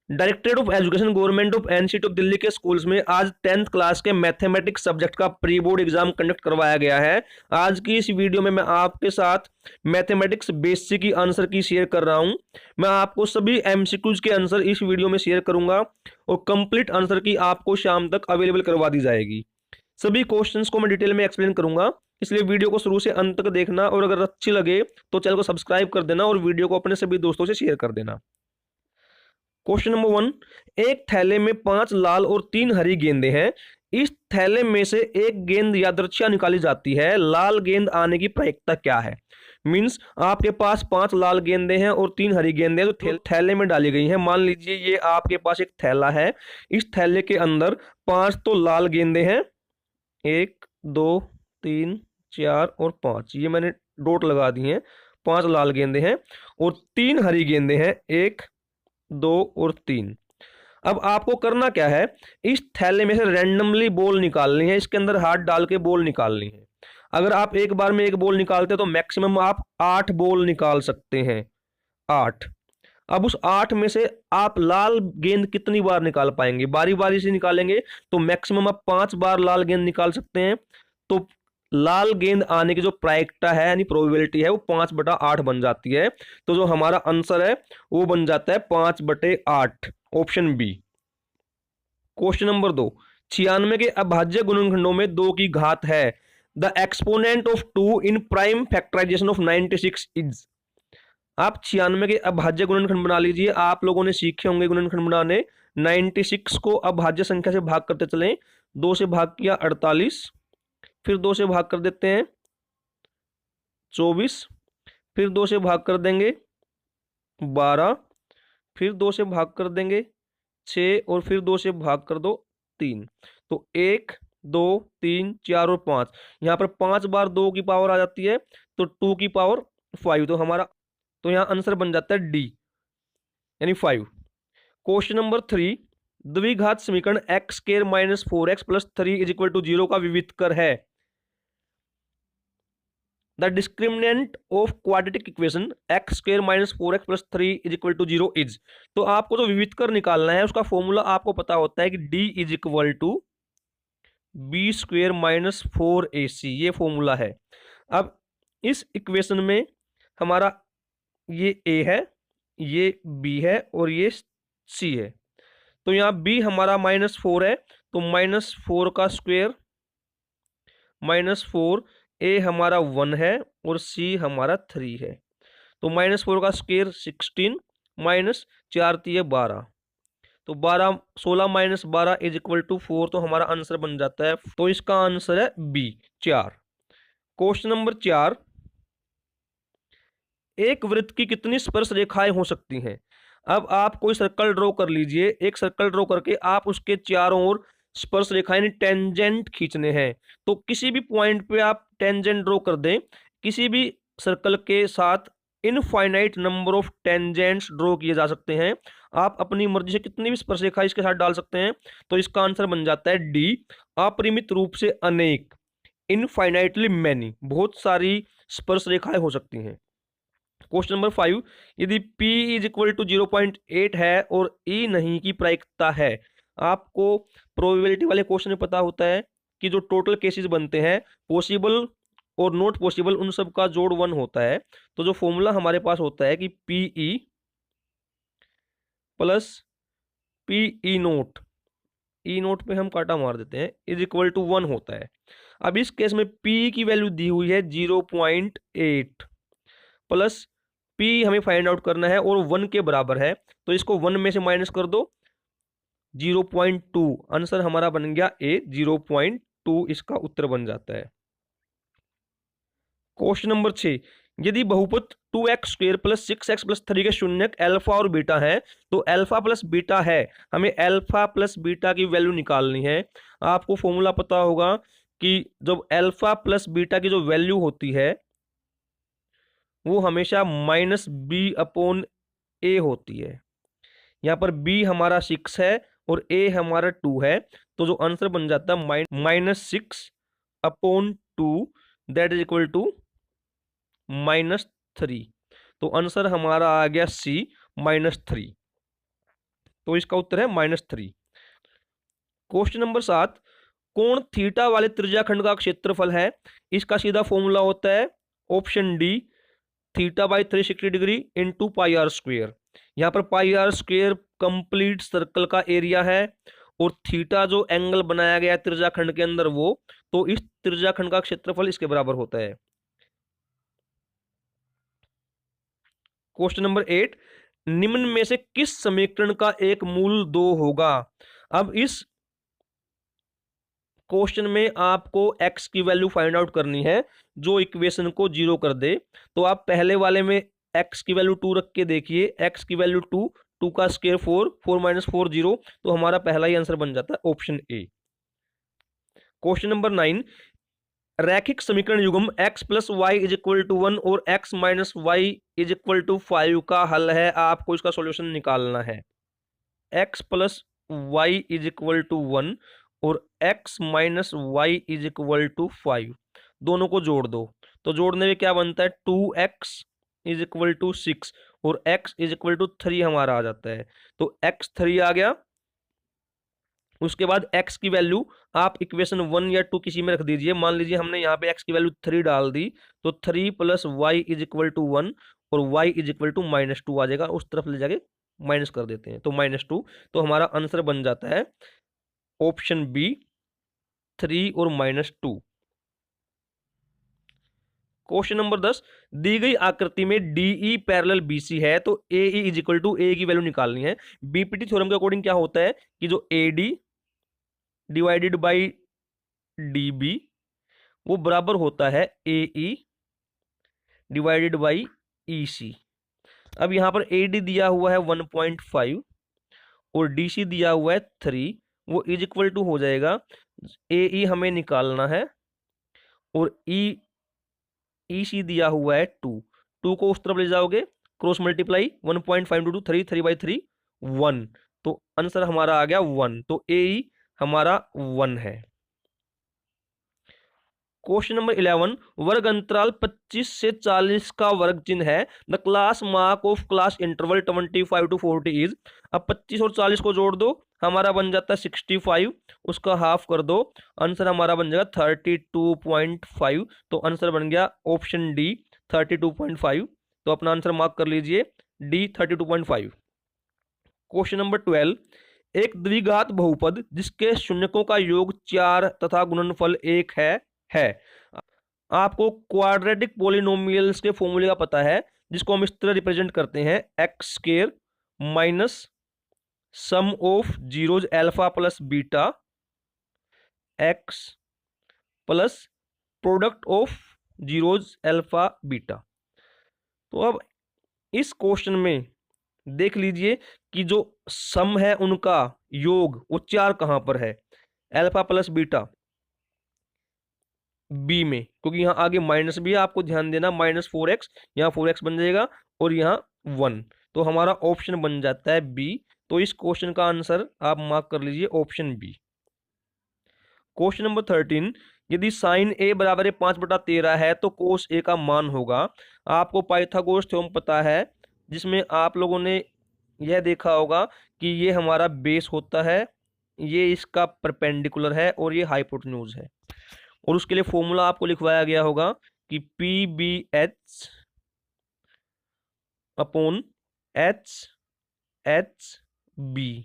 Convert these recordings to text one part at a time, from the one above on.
Directorate of education government of NCT of Delhi के schools में आज 10th क्लास के मैथमेटिक्स सब्जेक्ट का प्री बोर्ड एग्जाम कंडक्ट करवाया गया है। आज की इस वीडियो में मैं आपके साथ मैथमेटिक्स बेसिक की आंसर की शेयर कर रहा हूं। मैं आपको सभी एमसीक्यूज के आंसर इस वीडियो में शेयर करूंगा और कंप्लीट आंसर की आपको शाम तक अवेलेबल करवा दी जाएगी। सभी क्वेश्चंस को मैं डिटेल में एक्सप्लेन करूंगा, इसलिए वीडियो को शुरू से अंत तक देखना और अगर अच्छी लगे तो चैनल को सब्सक्राइब कर देना और वीडियो को अपने सभी दोस्तों से शेयर कर देना। क्वेश्चन नंबर 1, एक थैले में 5 लाल और 3 हरी गेंदें हैं। इस थैले में से एक गेंद यादृच्छिक निकाली जाती है, लाल गेंद आने की प्रायिकता क्या है? मींस आपके पास 5 लाल गेंदें हैं और 3 हरी गेंदें हैं तो थैले में डाली गई हैं। मान लीजिए ये आपके पास एक थैला है, इस थैले के अंदर 5 तो लाल गेंदें हैं, 1 2 3 4 और 5, ये मैंने डॉट लगा दी हैं। 5 लाल गेंदें हैं और 3 हरी गेंदें हैं, 1 2 और 3। अब आपको करना क्या है, इस थैले में से रैंडमली बॉल निकालनी है, इसके अंदर हाथ डाल के बॉल निकालनी है। अगर आप एक बार में एक बॉल निकालते हैं तो मैक्सिमम आप 8 बॉल निकाल सकते हैं, 8। अब उस 8 में से आप लाल गेंद कितनी बार निकाल पाएंगे? बारी बारी से निकालेंगे तो मैक्सिमम आप 5 बार लाल गेंद निकाल सकते हैं। तो लाल गेंद आने की जो प्रायिकता है यानी प्रोबेबिलिटी है वो 5/8 बन जाती है। तो जो हमारा आंसर है वो बन जाता है 5/8, ऑप्शन बी। क्वेश्चन नंबर 2, 96 के अभाज्य गुणनखंडों में 2 की घात है। The exponent of 2 in prime factorization of 96 is. आप 96 के अभाज्य गुणनखंड बना लीजिए। आप लोगों ने सीखे होंगे गुणनखंड बनाने। 96 को अभाज्य संख्या से भाग करते चलें। 2 से भाग किया 48, फिर 2 से भाग कर देते हैं 24, फिर 2 से भाग कर देंगे 12, फिर 2 से भाग कर देंगे 6 और फिर 2 से भाग कर दो 3। तो 1 2 3 4 और 5, यहाँ पर 5 बार 2 की पावर आ जाती है तो 2 की पावर 5। तो यहाँ आंसर बन जाता है डी यानी 5। क्वेश्चन नंबर 3, द्विघात समीकरण x square minus 4x plus 3 is equal to 0 का विविधकर है। The discriminant of quadratic equation x square minus 4x plus 3 is equal to 0 is. तो आपको जो विविधकर निकालना है उसका फॉर्मूला आपको पता होता है कि d is equal to b square minus 4ac, ये फॉर्मूला है। अब इस इक्वेशन में हमारा ये a है, ये b है और ये c है। तो यहाँ b हमारा -4 है तो -4 का स्क्वायर -4, a हमारा 1 है और c हमारा 3 है। तो -4 का स्क्वायर 16 माइनस 4 3 12, तो 12 16 माइनस 12 इज इक्वल टू 4। तो हमारा आंसर बन जाता है, तो इसका आंसर है बी 4। क्वेश्चन नंबर 4, एक वृत्त की कितनी स्पर्श रेखाएं हो सकती हैं? अब आप कोई सर्कल ड्रॉ कर लीजिए। एक सर्कल ड्रॉ करके आप उसके चारों ओर स्पर्श रेखाएं यानी टेंजेंट खींचने हैं। तो किसी भी पॉइंट पे आप टेंजेंट ड्रॉ कर दें, किसी भी सर्कल के साथ infinite number of tangents draw किए जा सकते हैं। आप अपनी मर्जी से कितनी भी स्पर्श रेखा इसके साथ डाल सकते हैं। तो इसका आंसर बन जाता है डी, अपरिमित रूप से अनेक, इनफाइनाइटली मैनी, बहुत सारी स्पर्श रेखाएं हो सकती हैं। क्वेश्चन नंबर 5, यदि P इज इक्वल टू 0.8 है और E नहीं की प्रायिकता है। आपको प्रोबेबिलिटी वाले क्वेश्चन में पता होता है कि जो टोटल केसेस बनते हैं पॉसिबल और नॉट पॉसिबल उन सब का जोड़ 1 होता है। तो जो फॉर्मूला हमारे पास होता है कि PE प्लस PE नोट, ई नोट पे हम काटा मार देते हैं, इज इक्वल टू 1 होता है। अब इस केस में P की वैल्यू दी हुई है 0.8 प्लस P हमें फाइंड आउट करना है और 1 के बराबर है। तो इसको 1 में से माइनस कर दो, 0.2, आंसर हमारा बन गया ए, 0.2 इसका उत्तर बन जाता है। क्वेश्चन नंबर 6, यदि बहुपद 2x square plus 6x plus 3 के शून्यक अल्फा और बीटा है तो अल्फा प्लस बीटा है, हमें अल्फा प्लस बीटा की वैल्यू निकालनी है। आपको फॉर्मूला पता होगा कि जब अल्फा प्लस बीटा की जो वैल्यू होती है वो हमेशा -b/a होती है। यहाँ पर b हमारा 6 है और a हमारा 2 है। तो जो आंसर बन जाता है -6/2, दैट इज इक्वल टू -3। तो आंसर हमारा आ गया सी, -3। तो इसका उत्तर है -3। क्वेश्चन नंबर 7, कोण थीटा वाले त्रिज्याखंड का क्षेत्रफल है। इसका सीधा फॉर्मूला होता है option D, theta by 360 degree into pi r square. यहाँ पर pi r square complete circle का एरिया है और थीटा जो एंगल बनाया गया है त्रिज्याखंड के अंदर वो, तो इस त्रिज्याखंड का क्षेत्रफल इसके बराबर होता है। क्वेश्चन नंबर 8, निम्न में से किस समीकरण का एक मूल 2 होगा। अब इस क्वेश्चन में आपको x की वैल्यू फाइंड आउट करनी है जो इक्वेशन को 0 कर दे। तो आप पहले वाले में x की वैल्यू 2 रख के देखिए, x की वैल्यू 2, 2 का स्क्वायर 4, 4 माइनस 4 0, तो हमारा पहला ही आंसर बन जाता है ऑप्शन ए। क्वेश्चन नंबर 9, रैखिक समीकरण युग्म x plus y is equal to 1 और x minus y is equal to 5 का हल है। आपको इसका सॉल्यूशन निकालना है। x plus y is equal to 1 और x minus y is equal to 5, दोनों को जोड़ दो। तो जोड़ने में क्या बनता है, 2x इज इक्वल टू 6 और x इज इक्वल टू 3 हमारा आ जाता है। तो x 3 आ गया। उसके बाद x की वैल्यू आप इक्वेशन 1 या 2 किसी में रख दीजिए। मान लीजिए हमने यहाँ पे x की वैल्यू 3 डाल दी, तो 3 plus y is equal to 1 और y इज इक्वल टू -2 आ जाएगा। उस तरफ ले जाके माइनस कर देते हैं, तो -2। तो हमारा आंसर बन जाता है ऑप्शन बी, 3 और -2। क्वेश्चन नंबर 10, दी गई आकृति में DE पैरेलल BC है तो AE इज इक्वल टू ए की वैल्यू निकालनी है। बीपीटी थ्योरम के अकॉर्डिंग क्या होता है कि जो AD डिवाइडेड बाई DB वो बराबर होता है AE डिवाइडेड बाई EC। अब यहां पर AD दिया हुआ है 1.5 और DC दिया हुआ है 3, वो इज इक्वल टू हो जाएगा, AE हमें निकालना है और EC दिया हुआ है 2, 2 को उस तरफ ले जाओगे, क्रॉस मल्टीप्लाई 1.5 टू 3, 3 बाई 3 1, तो आंसर हमारा आ गया 1। तो AE हमारा 1 है। क्वेश्चन नंबर 11, वर्ग अंतराल 25 से 40 का वर्ग चिन्ह है। The class mark of class interval 25 to 40 is. अब 25 और 40 को जोड़ दो, हमारा बन जाता है 65, उसका हाफ कर दो, आंसर हमारा बन जाएगा 32.5। तो आंसर बन गया ऑप्शन डी 32.5। तो अपना आंसर मार्क कर लीजिए डी 32.5। क्वेश्चन नंबर 12, एक द्विघात बहुपद जिसके शून्यकों का योग 4 तथा गुणनफल 1 है। आपको क्वाड्रेटिक पॉलिनोमियल्स के फॉर्मूले का पता है, जिसको हम इस तरह रिप्रेजेंट करते हैं, x square minus sum of zeros alpha plus beta x plus product of zeros alpha beta. तो अब इस क्वेश्चन में देख लीजिए कि जो सम है उनका योग वो 4 कहां पर है, अल्फा प्लस बीटा बी में, क्योंकि यहां आगे माइनस भी है, आपको ध्यान देना, -4x, यहाँ 4x बन जाएगा और यहाँ 1, तो हमारा ऑप्शन बन जाता है बी। तो इस क्वेश्चन का आंसर आप मार्क कर लीजिए ऑप्शन बी। क्वेश्चन नंबर 13, यदि साइन ए बराबर 5/13 है तो कोस ए का मान होगा। आपको पाइथागोरस थ्योरम पता है, जिसमें आप लोगों ने यह देखा होगा कि ये हमारा बेस होता है, ये इसका परपेंडिकुलर है और ये हाइपोटेन्यूज है, और उसके लिए फॉर्मूला आपको लिखवाया गया होगा कि PBH अपॉन HHB,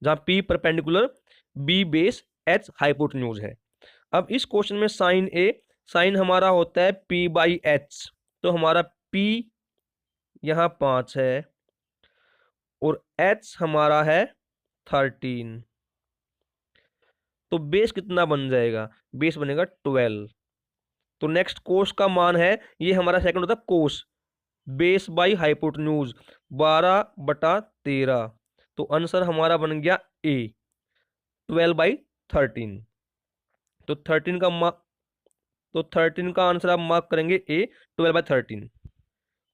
जहां P perpendicular, B base, H hypotenuse है। अब इस क्वेश्चन में साइन ए, साइन हमारा होता है P/H, तो हमारा P यहां 5 है और H हमारा है 13, तो बेस कितना बन जाएगा, बेस बनेगा 12। तो नेक्स्ट कोस का मान है, ये हमारा सेकंड होता है कोस, बेस बाई हाइपोटेन्यूज 12/13, तो आंसर हमारा बन गया ए 12/13। तो 13 का आंसर आप मार्क करेंगे ए 12/13।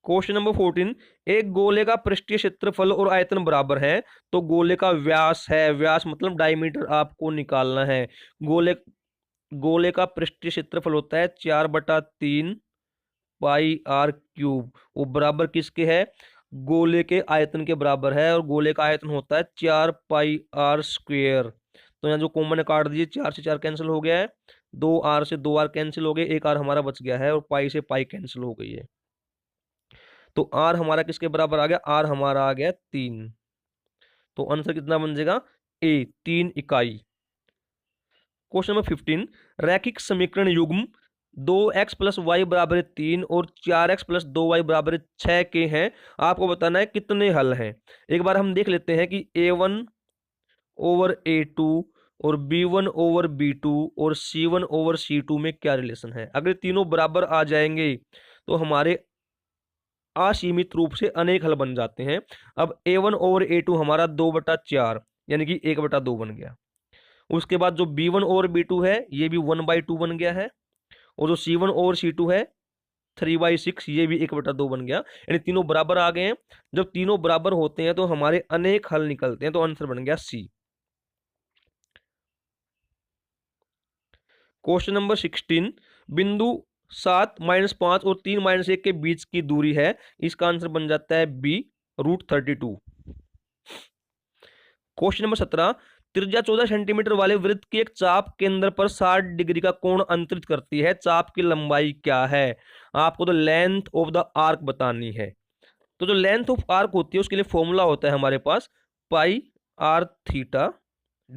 क्वेश्चन नंबर 14, एक गोले का पृष्ठीय क्षेत्रफल और आयतन बराबर है तो गोले का व्यास है, व्यास मतलब डायमीटर आपको निकालना है। गोले का पृष्ठीय क्षेत्रफल होता है 4/3 पाई r क्यूब, वो बराबर किसके है, गोले के आयतन के बराबर है, और गोले का आयतन होता है 4πr²। तो यहाँ जो कॉमन है काट दीजिए, 4 से 4 कैंसिल हो गया है, 2r से 2r कैंसिल हो गए, एक r हमारा बच गया है, और पाई से पाई कैंसिल हो गई है। तो r हमारा किसके बराबर आ गया, r हमारा आ गया 3। तो आंसर कितना बन जाएगा, a 3 इकाई। क्वेश्चन नंबर 15, रैखिक समीकरण युग्म 2x + y = 3 और 4x + 2y = 6 के हैं, आपको बताना है कितने हल हैं। एक बार हम देख लेते हैं कि a1/a2 और b1/b2 और c1/c2 में क्या रिलेशन है। अगर तीनों बराबर आ जाएंगे तो हमारे असीमित रूप से अनेक हल बन जाते हैं। अब a1/a2 हमारा 2/4 यानी कि 1/2 बन गया। उसके बाद जो b1/b2 है ये भी 1/2 बन गया है, और जो c1/c2 है 3/6 ये भी 1/2 बन गया, यानी तीनों बराबर आ गए हैं। जब तीनों बराबर होते हैं तो हमारे अनेक हल निकलते हैं, तो आंसर बन गया सी। क्वेश्चन नंबर 16, बिंदु 7 - 5 और 3 - 1 के बीच की दूरी है, इसका आंसर बन जाता है बी √32। क्वेश्चन नंबर 17, त्रिज्या 14 सेंटीमीटर वाले वृत्त की एक चाप केंद्र पर 60 डिग्री का कोण अंतरित करती है, चाप की लंबाई क्या है। आपको तो लेंथ ऑफ द आर्क बतानी है। तो जो लेंथ ऑफ आर्क होती है उसके लिए फॉर्मूला होता है हमारे पास πr θ /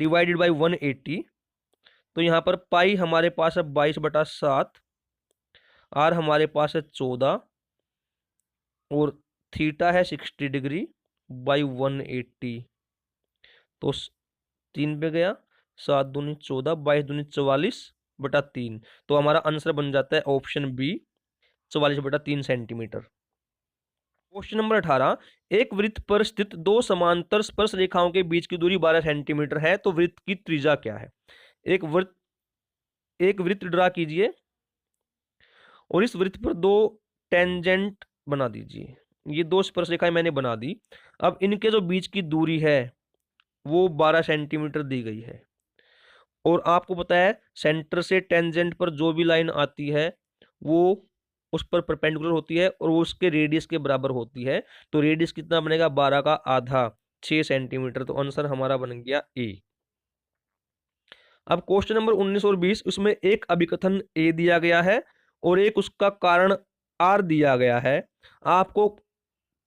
180। तो यहाँ पर पाई हमारे पास है 22/7, आर हमारे पास है 14, और थीटा है 60 डिग्री बाई 180। तो 3 पे गया, 7 दूनी 14, 22 दूनी 44/3। तो हमारा आंसर बन जाता है option B 44/3 centimetre. Question number 18, एक वृत्त पर स्थित दो समांतर स्पर्श रेखाओं के बीच की दूरी 12 सेंटीमीटर है, तो वृत्त की त्रिज्या क्या है। एक वृत्त ड्रा कीजिए और इस वृत्त पर दो टेंजेंट बना दीजिए। ये दो स्पर्श रेखाएं मैंने बना दी। अब इनके जो बीच की दूरी है वो 12 सेंटीमीटर दी गई है, और आपको पता है सेंटर से टेंजेंट पर जो भी लाइन आती है वो उस पर परपेंडिकुलर होती है और वो उसके रेडियस के बराबर होती है। तो रेडियस कितना बनेगा, 12 का आधा 6 सेंटीमीटर। तो आंसर हमारा बन गया ए। अब क्वेश्चन नंबर 19 और 20, उसमें एक अभिकथन ए दिया गया है और एक उसका कारण आर दिया गया है। आपको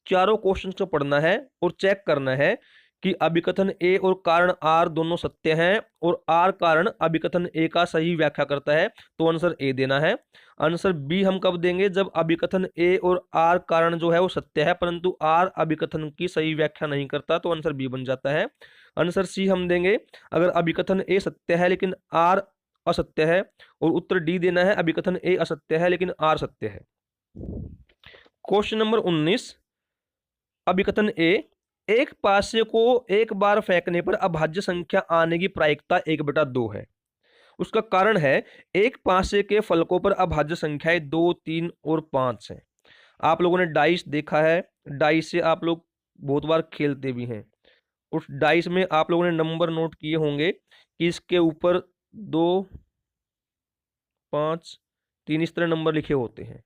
चारों क्वेश्चन को पढ़ना है और चेक करना है कि अभिकथन ए और कारण आर दोनों सत्य हैं और आर कारण अभिकथन ए का सही व्याख्या करता है, तो आंसर ए देना है। आंसर बी हम कब देंगे, जब अभिकथन ए और आर कारण जो है वो सत्य है परंतु आर अभिकथन की सही व्याख्या नहीं करता, तो आंसर बी बन जाता है। आंसर सी हम देंगे अगर अभिकथन ए सत्य है लेकिन आर असत्य है, और उत्तर डी देना है अभिकथन ए असत्य है लेकिन आर सत्य है। क्वेश्चन नंबर 19, अभिकथन ए, एक पासे को एक बार फेंकने पर अभाज्य संख्या आने की प्रायिकता 1/2 है। उसका कारण है एक पासे के फलकों पर अभाज्य संख्याएं 2, 3 और 5 हैं। आप लोगों ने डाइस देखा है, डाइस से आप लोग बहुत बार खेलते भी हैं। उस डाइस में आप लोगों ने नंबर नोट किए होंगे कि इसके ऊपर 2, 5, 3 इस तरह नंबर लिखे होते हैं।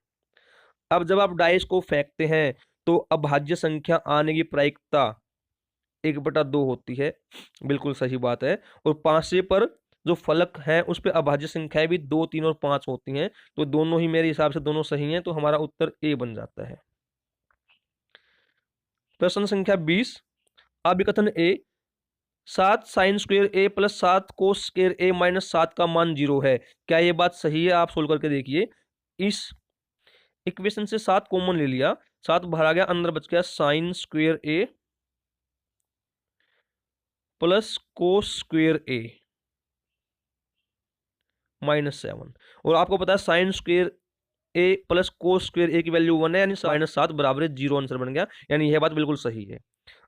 अब जब आप डाइस को फेंकते हैं तो अभाज्य संख्या आने की प्रायिकता 1/2 होती है, बिल्कुल सही बात है। और पासे पर जो फलक है उस पर अभाज्य संख्याएं भी 2, 3 और 5 होती हैं, तो दोनों ही मेरे हिसाब से दोनों सही हैं, तो हमारा उत्तर ए बन जाता है। प्रश्न संख्या 20, अभिकथन ए 7 sin स्क्वायर ए प्लस 7 cos स्क्वायर ए माइनस 7 का मान 0 है, क्या ये बात सही है। आप सोल्व करके देखिए। इस इक्वेशन से 7 कॉमन ले लिया, 7 बाहर आ गया, अंदर बच गया sin स्क्वायर ए प्लस cos स्क्वायर ए -7। और आपको पता है साइन स्क्वायर ए प्लस कोस स्क्वायर ए की वैल्यू 1 है, यानी -7 बराबर 0। आंसर बन गया, यानी यह बात बिल्कुल सही है।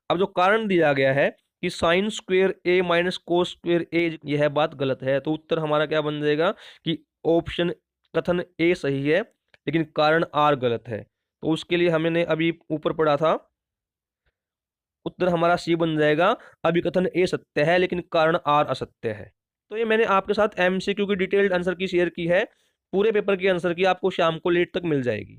अब जो कारण दिया गया है कि साइन स्क्वायर ए माइनस कोस स्क्वायर ए, यह बात गलत है, तो उत्तर हमारा क्या बन जाएगा कि ऑप्शन कथन ए सही है लेकिन कारण आर गलत है। तो उसके लिए हमने अभी ऊपर पढ़ा था, उत्तर हमारा सी बन जाएगा, अभिकथन ए सत्य है लेकिन कारण आर असत्य है। तो ये मैंने आपके साथ एमसीक्यू की डिटेल्ड आंसर की शेयर की है। पूरे पेपर की आंसर की आपको शाम को लेट तक मिल जाएगी।